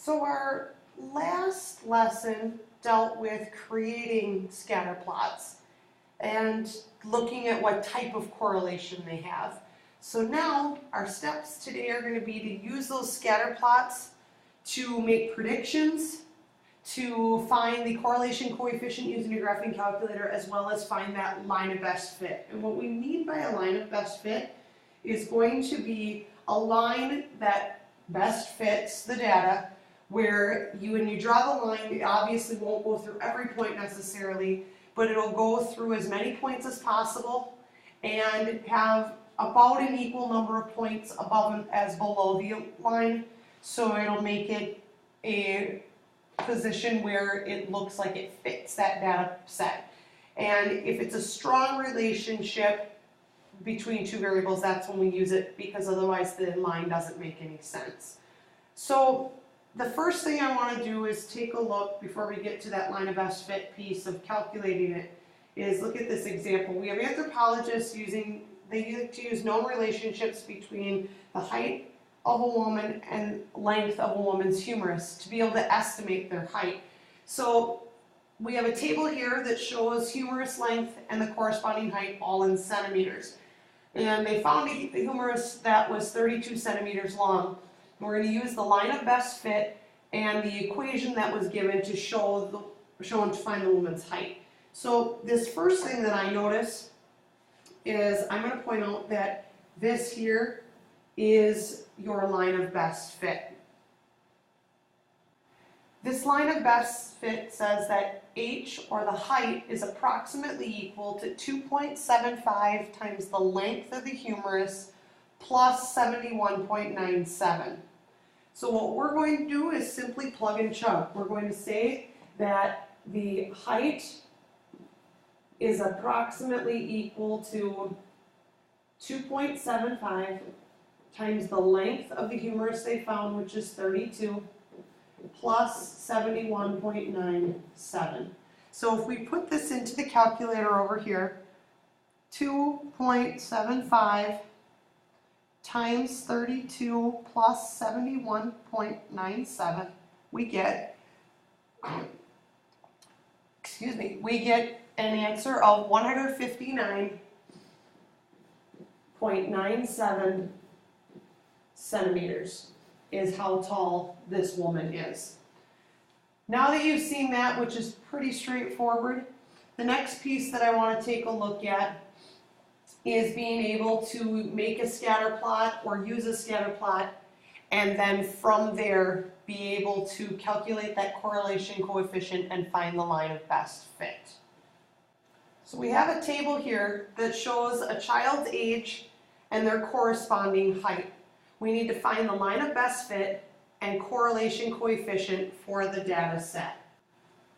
So our last lesson dealt with creating scatter plots and looking at what type of correlation they have. So now our steps today are going to be to use those scatter plots to make predictions, to find the correlation coefficient using your graphing calculator, as well as find that line of best fit. And what we mean by a line of best fit is going to be a line that best fits the data, where when you draw the line, it obviously won't go through every point necessarily, but it'll go through as many points as possible and have about an equal number of points above as below the line. So it'll make it a position where it looks like it fits that data set. And if it's a strong relationship between two variables, that's when we use it, because otherwise the line doesn't make any sense. So the first thing I want to do is take a look, before we get to that line of best fit piece of calculating it, is look at this example. We have anthropologists they like to use known relationships between the height of a woman and length of a woman's humerus to be able to estimate their height. So we have a table here that shows humerus length and the corresponding height all in centimeters. And they found a humerus that was 32 centimeters long. We're going to use the line of best fit and the equation that was given to show and to find the woman's height. So this first thing that I notice is I'm going to point out that this here is your line of best fit. This line of best fit says that h, or the height, is approximately equal to 2.75 times the length of the humerus plus 71.97. So what we're going to do is simply plug and chug. We're going to say that the height is approximately equal to 2.75 times the length of the humerus they found, which is 32, plus 71.97. So if we put this into the calculator over here, 2.75 times 32 plus 71.97, we get an answer of 159.97 centimeters is how tall this woman is. Now that you've seen that, which is pretty straightforward, the next piece that I want to take a look at is being able to make a scatter plot or use a scatter plot, and then from there be able to calculate that correlation coefficient and find the line of best fit. So we have a table here that shows a child's age and their corresponding height. We need to find the line of best fit and correlation coefficient for the data set.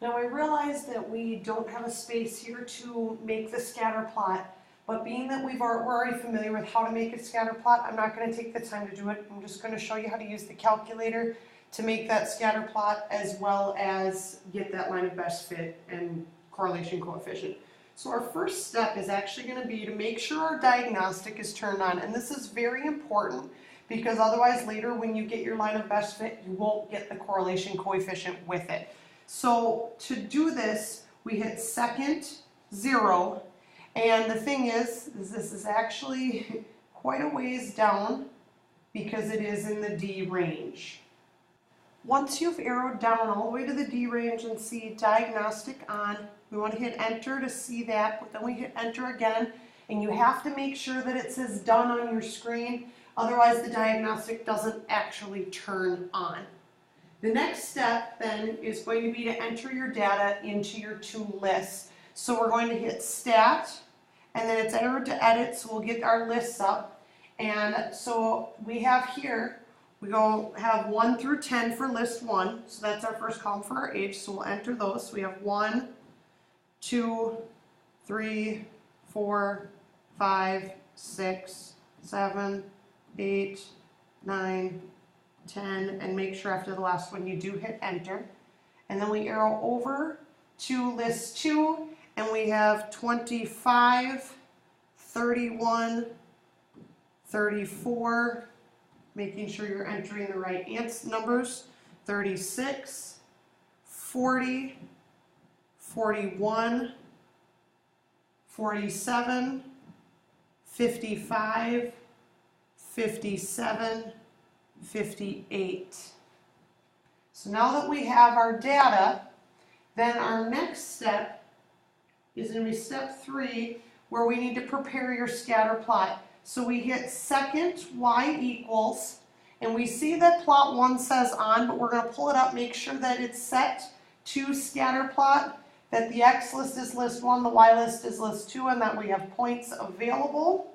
Now I realize that we don't have a space here to make the scatter plot, but being that we're already familiar with how to make a scatter plot, I'm not going to take the time to do it. I'm just going to show you how to use the calculator to make that scatter plot, as well as get that line of best fit and correlation coefficient. So our first step is actually going to be to make sure our diagnostic is turned on, and this is very important because otherwise later when you get your line of best fit, you won't get the correlation coefficient with it. So to do this, we hit second 0, and the thing is this is actually quite a ways down because it is in the D range. Once you've arrowed down all the way to the D range and see diagnostic on, we want to hit enter to see that, but then we hit enter again, and you have to make sure that it says done on your screen, otherwise the diagnostic doesn't actually turn on. The next step then is going to be to enter your data into your two lists. So we're going to hit stat, and then it's entered to edit, so we'll get our lists up. And so we have here, we go have 1 through 10 for list 1, so that's our first column for our age, so we'll enter those. So we have 1, 2, 3, 4, 5, 6, 7, 8, 9, 10, and make sure after the last one you do hit enter. And then we arrow over to list 2, and we have 25, 31, 34, making sure you're entering the right numbers, 36, 40, 41, 47, 55, 57, 58. So now that we have our data, then our next step is going to be step 3, where we need to prepare your scatter plot. So we hit second y equals, and we see that plot 1 says on, but we're going to pull it up, make sure that it's set to scatter plot, that the X list is list 1, the Y list is list 2, and that we have points available.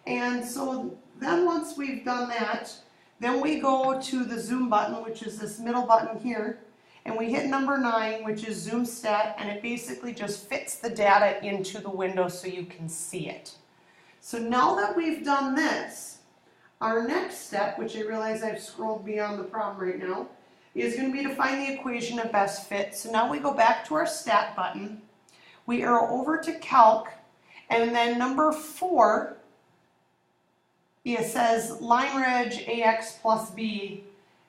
And so then once we've done that, then we go to the zoom button, which is this middle button here, and we hit number 9, which is zoom stat, and it basically just fits the data into the window so you can see it. So now that we've done this, our next step, which I realize I've scrolled beyond the problem right now, is going to be to find the equation of best fit. So now we go back to our stat button, we arrow over to calc, and then number 4, it says line reg ax plus b,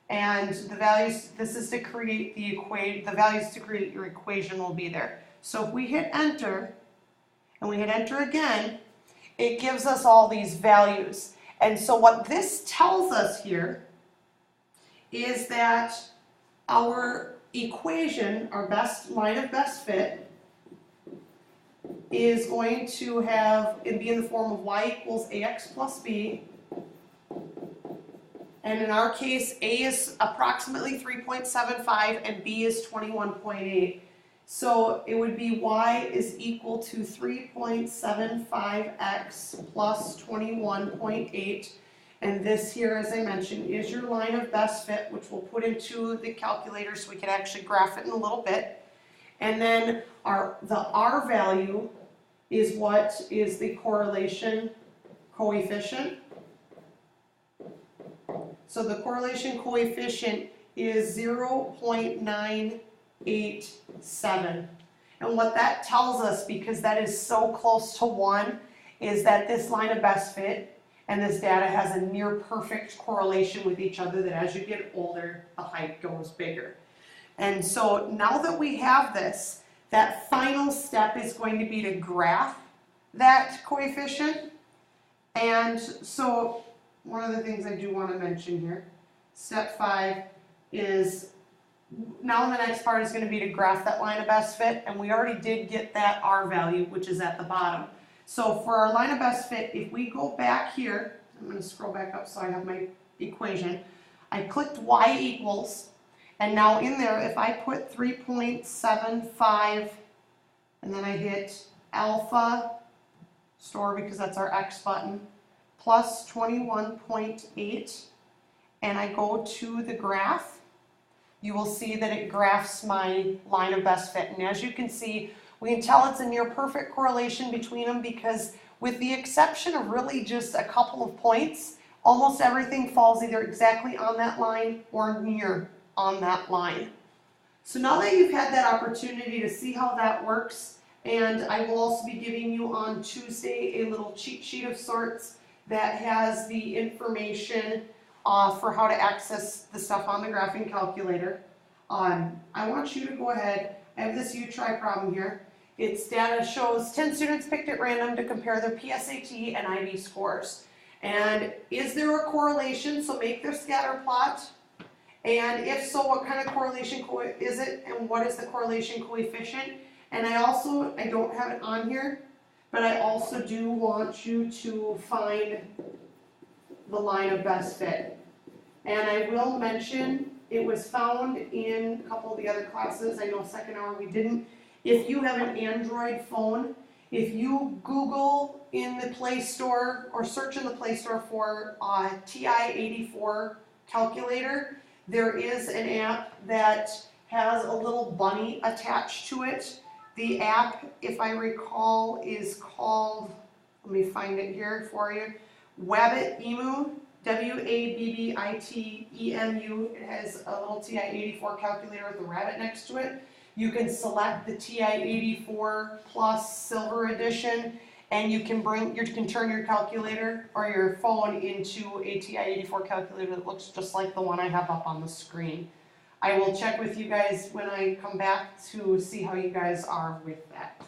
and the values, this is to create the values to create your equation will be there. So if we hit enter, and we hit enter again, it gives us all these values. And so what this tells us here is that our equation, our best line of best fit, is going to be in the form of y equals ax plus b. And in our case, A is approximately 3.75 and B is 21.8. So it would be y is equal to 3.75x plus 21.8. And this here, as I mentioned, is your line of best fit, which we'll put into the calculator so we can actually graph it in a little bit. And then the R value is what is the correlation coefficient. So the correlation coefficient is 0.987. And what that tells us, because that is so close to 1, is that this line of best fit and this data has a near perfect correlation with each other, that as you get older, the height goes bigger. And so now that we have this, that final step is going to be to graph that coefficient. And so one of the things I do want to mention here, step 5 is, now the next part is going to be to graph that line of best fit, and we already did get that R value, which is at the bottom. So for our line of best fit, if we go back here, I'm going to scroll back up so I have my equation. I clicked y equals, and now in there, if I put 3.75, and then I hit alpha store because that's our X button, plus 21.8, and I go to the graph, you will see that it graphs my line of best fit. And as you can see, we can tell it's a near perfect correlation between them, because with the exception of really just a couple of points, almost everything falls either exactly on that line or near on that line. So now that you've had that opportunity to see how that works, and I will also be giving you on Tuesday a little cheat sheet of sorts that has the information for how to access the stuff on the graphing calculator. I want you to go ahead, I have this U-Try problem here. Its data shows 10 students picked at random to compare their PSAT and IB scores. And is there a correlation? So make their scatter plot. And if so, what kind of correlation is it, and what is the correlation coefficient? And I don't have it on here, but I also do want you to find the line of best fit. And I will mention it was found in a couple of the other classes. I know second hour we didn't. If you have an Android phone, if you Google in the Play Store or search in the Play Store for TI-84 calculator, there is an app that has a little bunny attached to it. The app, if I recall, is called, let me find it here for you, Wabbit-Emu, W-A-B-B-I-T-E-M-U. It has a little TI-84 calculator with a rabbit next to it. You can select the TI-84 Plus Silver Edition, and you can turn your calculator or your phone into a TI-84 calculator that looks just like the one I have up on the screen. I will check with you guys when I come back to see how you guys are with that.